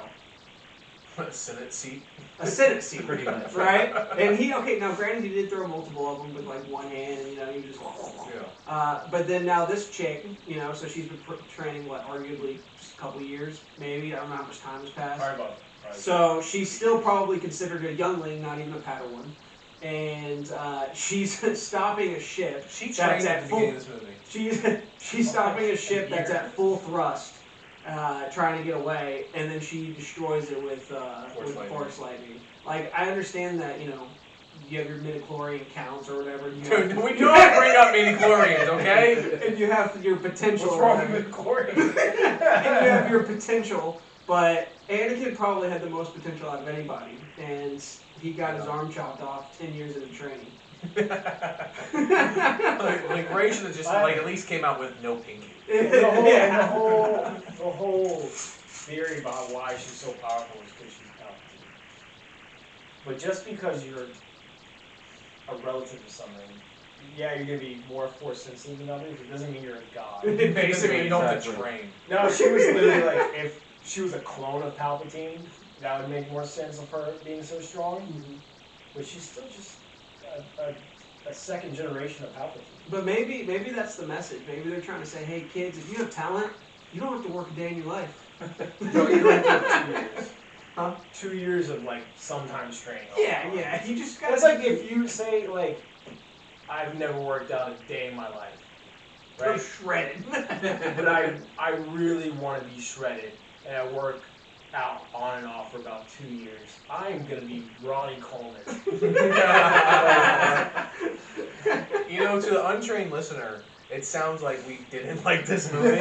A: A Senate seat.
B: A Senate seat,
D: Pretty much.
B: right? And now granted, he did throw multiple of them with like one hand, and he just.
A: Yeah.
B: But then now this chick, so she's been training arguably just a couple years, maybe. I don't know how much time has passed.
C: Probably.
B: So she's still probably considered a youngling, not even a Padawan. And she's stopping a ship.
A: She
B: that's
A: trained
B: at
A: at the
B: full.
A: beginning of this movie.
B: She's stopping a ship that's at full thrust, trying to get away, and then she destroys it with force lightning. Like, I understand that you have your midichlorian counts or whatever.
A: Dude, we do not bring up midichlorians, okay?
B: And you have your potential.
C: What's wrong with midichlorian?
B: And you have your potential, but Anakin probably had the most potential out of anybody, and he got his arm chopped off 10 years into training.
A: like Ray should have just at least came out with no pinky.
C: The whole theory about why she's so powerful is because she's Palpatine. But just because you're a relative of something, yeah, you're gonna be more force sensitive than others. It doesn't mean you're a god.
A: Basically, you don't have to
D: Exactly.
A: train.
C: No, she was literally like, if she was a clone of Palpatine, that would make more sense of her being so strong. But she's still just a second generation of Palpatine.
B: But maybe that's the message. Maybe they're trying to say, hey kids, if you have talent, you don't have to work a day in your life.
C: No, you went through 2 years.
B: Huh?
C: 2 years of like sometimes training.
B: Yeah. You just got.
C: It's like if you say like, I've never worked out a day in my life.
B: You're
C: Right?
B: shredded.
C: but I really want to be shredded, and I work out on and off for about 2 years. I'm gonna be Ronnie Coleman.
A: You know, to the untrained listener, it sounds like we didn't like this movie,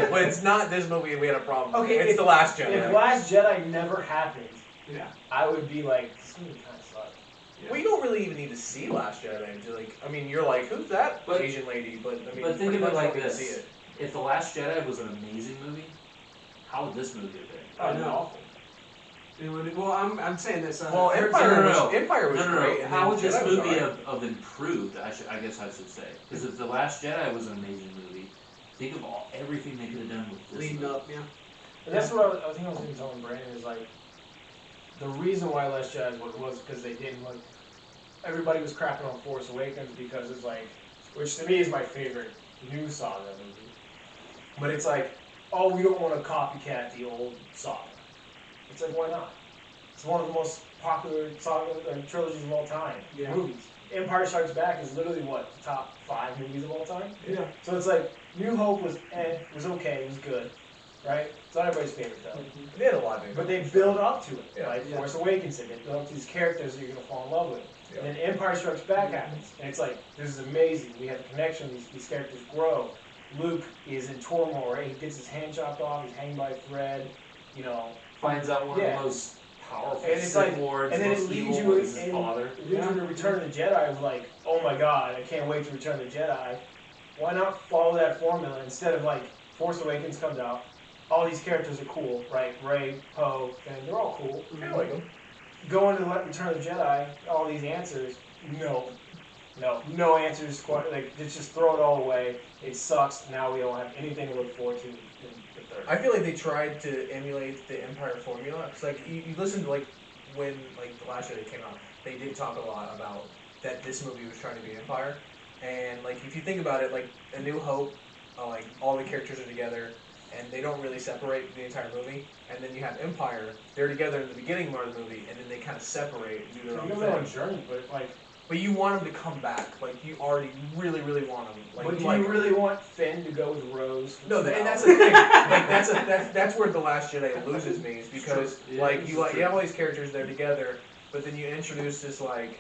A: but it's not this movie we had a problem with.
C: Okay,
A: It's The Last Jedi.
C: If Last Jedi never happened,
B: Yeah.
C: I would be like, this movie kind of sucks.
A: Well, you don't really even need to see Last Jedi to like. I mean, you're like, who's that
D: But-
A: Asian lady? But I mean,
D: but think
A: pretty
D: of it
A: much
D: like
A: don't need to
D: this.
A: see it.
D: If The Last Jedi was an amazing movie, how would this movie have been?
B: I
C: That'd be
B: know.
C: awful.
B: Well, I'm saying this.
A: Well,
B: for
A: Empire
B: example-
A: was Empire was great. and
D: How
A: then
D: would this
A: Jedi was
D: movie
A: alright.
D: have improved? I guess I should say, because if The Last Jedi was an amazing movie, think of everything they could have done with this.
B: leading
D: movie.
B: up, yeah.
C: And that's what I think I was even telling Brandon is like, the reason why Last Jedi is what it was because they didn't like. Everybody was crapping on Force Awakens because it's like, which to me is my favorite new saga movie. But it's like, oh, we don't want to copycat the old saga. It's like, why not? It's one of the most popular saga trilogies of all time.
B: Yeah.
C: Movies. Empire Strikes Back is literally what, the top 5 movies of all time?
B: Yeah.
C: So it's like, New Hope was was okay, it was good, right? It's not everybody's favorite though.
A: They had a lot of.
C: But they build up to it,
A: Yeah.
C: like
B: Yeah.
C: Force Awakens did. They build up to these characters that you're gonna fall in love with.
A: Yeah.
C: And then Empire Strikes Back happens, and it's like, this is amazing. We have a connection. These characters grow. Luke is in turmoil, right? He gets his hand chopped off. He's hanging by a thread. You know,
D: Finds out one
C: Yeah.
D: of the most powerful
C: And it's
D: Sith
C: like-
D: lords,
C: and then it
D: most
C: leads
D: evil
C: you
D: is his
C: in-
D: father.
C: it leads you to Return of the Jedi. I was like, oh my god, I can't wait to Return of the Jedi. Why not follow that formula instead of like Force Awakens comes out? All these characters are cool, right? Rey, Poe, and they're all cool.
A: I like them.
C: Go into Return of the Jedi, all these answers, no answers. Like just throw it all away. It sucks. Now we don't have anything to look forward to in the third.
A: I feel like they tried to emulate the Empire formula. It's like you listen to like when like The Last Jedi came out, they did talk a lot about that this movie was trying to be Empire, and like if you think about it, like A New Hope, like all the characters are together, and they don't really separate the entire movie. And then you have Empire, they're together in the beginning part of the movie, and then they kind of separate and do their own
C: You go on a
A: thing.
C: journey, but like,
A: But you want them to come back, like you already really want them. Like,
C: but do
A: like
C: you really want Finn to go with Rose? for
A: No,
C: 2
A: and that's
C: hours?
A: the thing. Like that's where The Last Jedi loses me, is because
D: Yeah,
A: like
D: this
A: you
D: is
A: you have all these characters there together, but then you introduce this like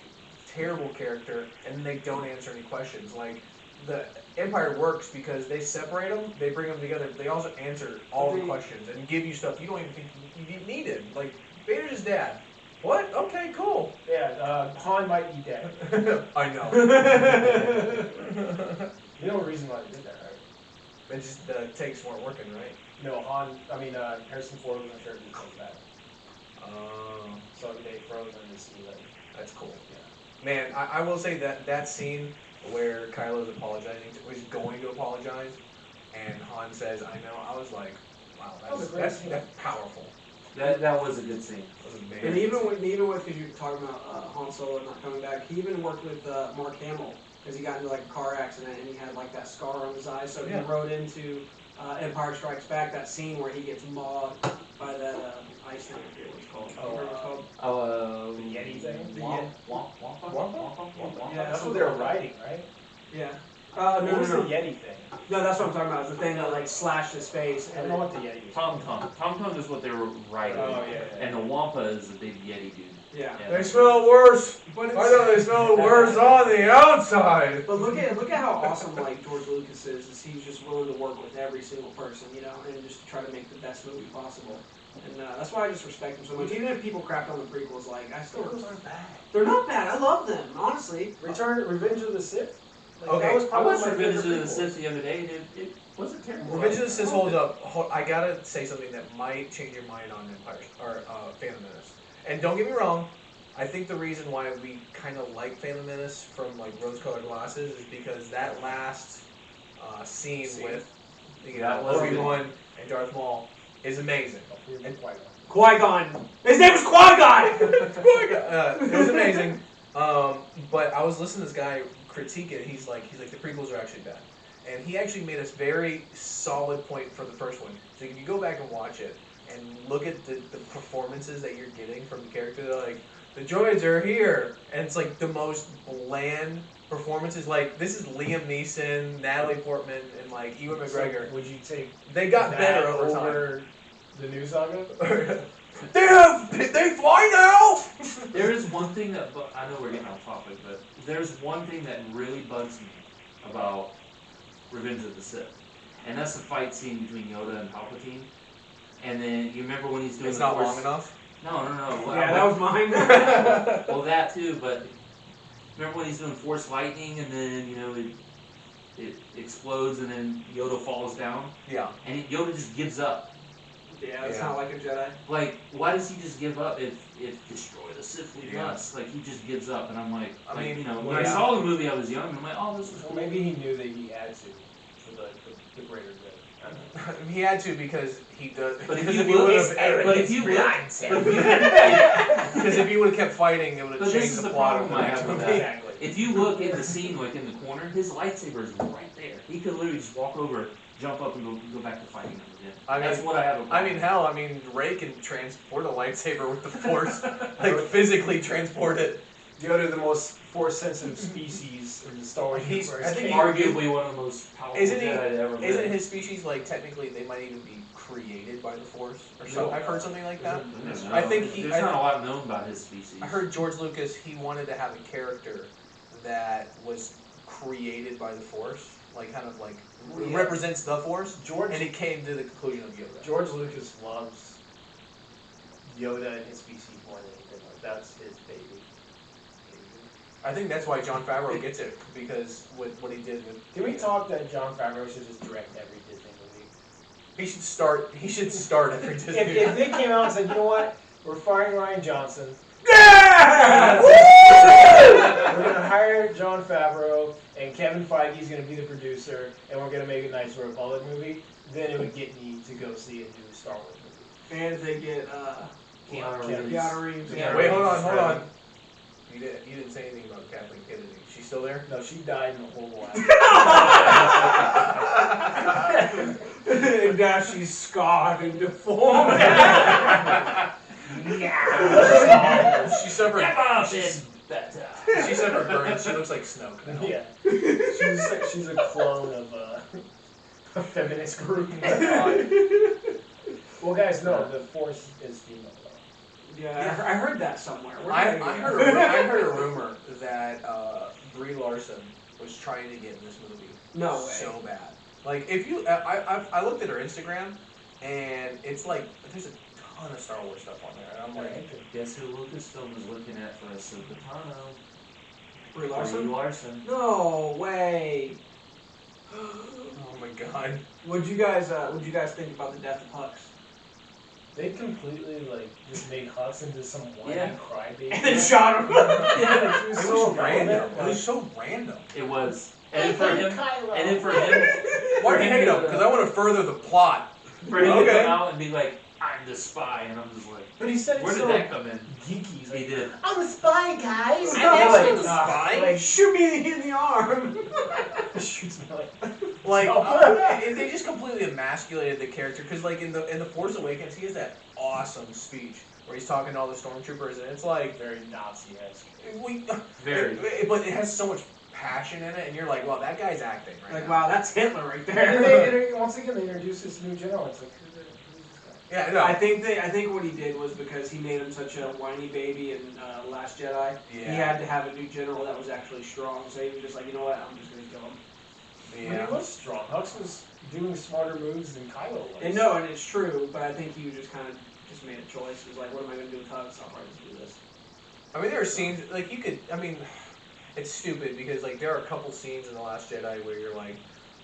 A: terrible character, and then they don't answer any questions. Like the Empire works because they separate them, they bring them together, but they also answer all the questions and give you stuff you don't even think you needed. Like Vader's his dad. What? Okay, cool.
C: Yeah, Han might be dead.
A: I know.
C: You know the reason why they did that, right?
A: It just the takes weren't working, right?
C: No, Harrison Ford wasn't sure if he comes back. So they froze him to see like,
A: That's cool.
C: yeah.
A: Man, I will say that scene where Kylo's apologizing, was going to apologize, and Han says, "I know." I was like, "Wow,
C: That was a great
A: that's
C: scene.
A: powerful."
D: That was a good scene.
A: That was
B: And
A: amazing.
B: even with, because you're talking about Han Solo not coming back, he even worked with Mark Hamill, because he got into like a car accident and he had like that scar on his eye, so
A: Yeah.
B: he wrote into Empire Strikes Back that scene where he gets mauled by that ice thing, I forget what it's called.
C: Oh,
B: You remember what it's called?
D: Oh,
C: The Yeti thing?
B: The
D: Wampa?
A: Wampa?
D: Wampa?
B: Yeah,
C: That's what they were riding, right?
B: Yeah.
C: What
B: No,
C: was
B: no,
C: the
B: no.
C: Yeti thing?
B: No, that's what I'm talking about. It's the thing that like slashed his face.
C: I don't know what the Yeti is.
D: Tom Tom is what they were riding.
C: Oh, yeah, yeah.
D: And the Wampa is the big Yeti dude.
B: Yeah.
A: They smell worse.
B: But
A: I know they smell worse on the outside.
B: But look at how awesome like George Lucas is he's just willing to work with every single person, you know, and just try to make the best movie possible. And that's why I just respect him so much. Even if people crapped on the prequels, like I still
C: Those aren't bad.
B: they're not bad. I love them, honestly.
C: Revenge of the Sith? Like,
A: Okay,
C: that was
D: I
C: probably
D: watched
C: my
D: Revenge of
C: favorite
D: the
C: prequel.
D: Sith the other day, and it wasn't terrible.
A: Revenge of the Sith holds up. I gotta say something that might change your mind on Empire or Phantom Menace. And don't get me wrong, I think the reason why we kind of like Phantom Menace from like rose-colored glasses is because that last scene with
D: That was
A: Obi-Wan and Darth Maul is amazing.
C: And Qui-Gon.
B: Qui-Gon. His name is Qui-Gon.
A: It was amazing. But I was listening to this guy critique it. He's like the prequels are actually bad, and he actually made a very solid point for the first one. So if you go back and watch it and look at the performances that you're getting from the character, they're like the droids are here, and it's like the most bland performances. Like this is Liam Neeson, Natalie Portman, and like Ewan McGregor.
C: So would you take
A: They got
C: that
A: better over time.
C: over the new saga?
A: They fly now.
D: There is one thing that I know we're getting off topic, but there's one thing that really bugs me about Revenge of the Sith, and that's the fight scene between Yoda and Palpatine. And then you remember when he's doing
A: It's
D: the
A: not
D: Force...
A: long enough.
D: No.
B: Yeah, that was mine.
D: Well, that too, but remember when he's doing Force lightning, and then it explodes, and then Yoda falls down,
A: Yeah.
D: and Yoda just gives up.
B: Yeah, it's
A: Yeah.
B: not like a Jedi.
D: Like, why does he just give up if destroy the Sith we
A: Yeah.
D: must? Like, he just gives up, and I'm like,
A: I mean,
D: you know, when I
A: yeah.
D: saw the movie, I was young, and I'm like, oh, this is
C: Well,
D: cool.
C: maybe he knew that he had to for the greater good. I don't know.
A: He had to because he does.
D: But if
A: because
D: you
A: he
D: look-
A: would've-
D: but if you look-
A: because if he would have kept fighting, it would
D: But
A: have
D: this
A: changed
D: is
A: the
D: the
A: plot of
D: problem
A: the
D: I
A: next
D: have with
A: movie.
D: that.
C: Exactly.
D: If you look in the scene, like in the corner, his lightsaber is right there. He could literally just walk over, jump up, and go back to fighting him again.
A: I mean-
D: That's what I have a problem
A: I mean, hell, Rey can transport a lightsaber with the Force, like physically transport it.
C: Yoda, the most force-sensitive species in the Star Wars
A: He's-
C: universe.
A: I think
D: Arguably one of the most powerful
A: Isn't he-
D: Jedi to ever
A: Isn't
D: live.
A: his species like technically they might even be created by the Force or
C: No.
A: something? I've heard something like that.
D: don't
A: I
D: know.
A: think he-
D: There's
A: I-
D: not a lot known about his species.
A: I heard George Lucas he wanted to have a character that was created by the Force, like kind of like
C: Yeah.
A: represents the Force,
C: George
A: and he came to the conclusion of Yoda.
C: George Lucas loves Yoda and his species more than anything. Like that's his baby.
A: I think that's why Jon Favreau gets it because with what he did with.
C: Can we talk that Jon Favreau should just direct every Disney movie?
A: He should start. He should start every Disney.
C: If they came out and said, you know what, we're firing Ryan Johnson.
A: Yeah!
C: We're gonna hire Jon Favreau and Kevin Feige's gonna be the producer, and we're gonna make a nice Republic movie. Then it would get me to go see a new Star Wars movie.
B: And if they get
D: Keanu
C: Keanu
D: Reeves.
B: Keanu Reeves.
C: Yeah.
A: Wait, hold on. You didn't say anything about Kathleen Kennedy. She's still there?
C: No, she died in a horrible accident.
B: And now she's scarred and deformed.
A: She suffered.
D: She's better.
A: She suffered burns. She looks like Snoke now.
C: Yeah, she's a clone of a feminist group. Well, guys, no, the Force is female.
B: Yeah, I heard that somewhere. Where
A: I
B: did get
A: heard
B: it?
A: I heard a rumor that Brie Larson was trying to get in this movie.
B: No way.
A: So bad. Like if you, I looked at her Instagram, and it's like there's a ton of Star Wars stuff on there, and I'm like,
D: Guess who Lucasfilm was looking at for Ahsoka Tano?
B: Brie
D: Brie
B: Larson?
D: Larson.
B: No way.
A: oh my god.
B: What'd you guys think about the death of Hux?
C: They completely just made Hux into some whiny
D: Yeah.
C: crybaby.
B: And then shot him.
C: Yeah, she was
A: It
C: so
A: was random.
C: irrelevant.
A: It was so random.
D: It was. And for him,
A: Why do you hate him? Because I want to further the plot.
D: for him to
A: Okay.
D: come out and be like, I'm the spy, and I'm just like,
C: But he said
D: where
C: it's
D: did
C: so
D: that come in?
C: geeky. He's
D: He
C: like,
D: did.
C: I'm a spy, guys.
A: I'm actually the
C: Like,
A: spy.
C: Like,
B: Shoot me in the arm.
C: shoots me like.
A: Like
C: Oh.
A: they just completely emasculated the character because like in the Force Awakens he has that awesome speech where he's talking to all the stormtroopers and it's like
C: Very Nazi-esque.
D: Very.
A: but it has so much passion in it and you're like wow that guy's acting right
B: Like,
A: now.
B: wow, that's Hitler right
C: And then
B: there.
C: once again, they introduced this new general. It's like, who's this guy?
A: Yeah, no.
B: I think what he did was because he made him such a whiny baby in Last Jedi. He
A: Yeah.
B: had to have a new general that was actually strong. So he was just like, you know what, I'm just gonna kill him.
C: I mean, he was strong. Hux was doing smarter moves than Kylo was.
B: And no, and it's true, but I think he just kind of just made a choice. He was like, what am I gonna do with Hux? I'll probably just do this.
A: I mean there are scenes like you could it's stupid because like there are a couple scenes in The Last Jedi where you're like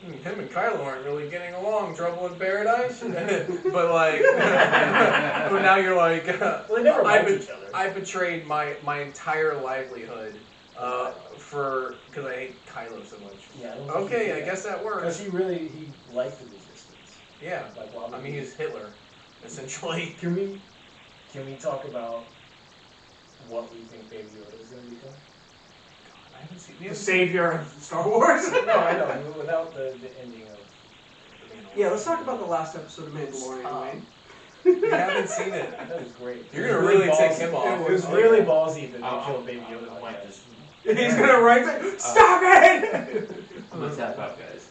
A: him and Kylo aren't really getting along, trouble in paradise. but like, but now you're like,
C: Well, they never liked each other.
A: I betrayed my entire livelihood because I hate Kylo so much.
C: Yeah. I don't think
A: Okay,
C: he
A: I
C: did
A: guess that
C: that.
A: works.
C: Because he liked the resistance.
A: Yeah,
C: Like, well,
A: I mean he's Hitler, essentially.
C: Can we talk about what we think Baby Yoda is going to become?
A: I haven't seen.
B: The savior of Star Wars.
C: No, I know. Without the ending of.
B: Yeah, let's talk about the last episode of Mandalorian, Wayne.
A: You haven't seen it.
C: That was great.
A: You're
C: It was
A: gonna really
C: ballsy.
A: take him off.
C: It was really ballsy that they
D: I'll
C: killed Baby Yoda
D: I
C: like
D: might
C: that.
D: just
B: He's gonna write it. Stop it!
D: I'm gonna tap out, guys.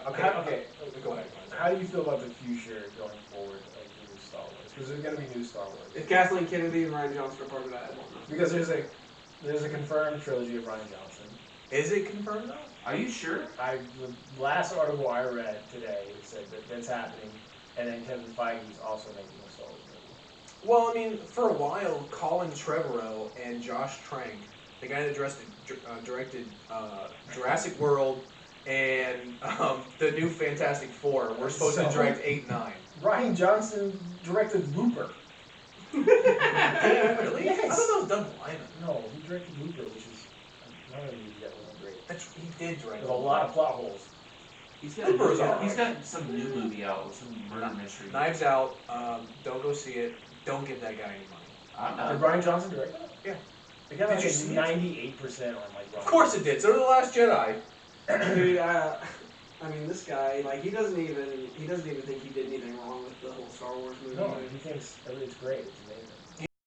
A: Okay.
C: Okay.
A: Go ahead.
C: How do you feel about the future going forward of the new Star Wars? Because there's gonna be new Star Wars.
B: If Kathleen Kennedy and Ryan Johnson are part of that, I won't know.
C: Because there's a confirmed trilogy of Ryan Johnson.
A: Is it confirmed though?
D: Are you sure?
C: The last article I read today said that that's happening, and then Kevin Feige's also making a Star Wars movie.
A: Well, I mean, for a while, Colin Trevorrow and Josh Trank, the guy that directed Jurassic World and the new Fantastic Four, were supposed to direct 8 and 9.
C: Ryan Johnson directed Looper.
A: Really?
C: Yes.
A: I thought that was Doug Lyman.
C: No, he directed Looper, which is another movie that wasn't great.
A: He did direct.
C: There's a lot of plot holes.
D: He's got,
A: Looper's alright.
D: he's got some new movie out with some murder mystery.
A: Knives Out. Don't go see it. Don't give that guy any money.
D: I'm
C: Did
D: not.
C: Ryan Johnson direct that?
A: Yeah.
C: It got
A: Did
C: like
A: you see it?
C: 98% on like.
A: Of course it did. So did The Last Jedi.
B: Dude, I mean, this guy, like, he doesn't even think he did anything wrong with the whole Star Wars movie.
C: No, he thinks it's great. It's amazing.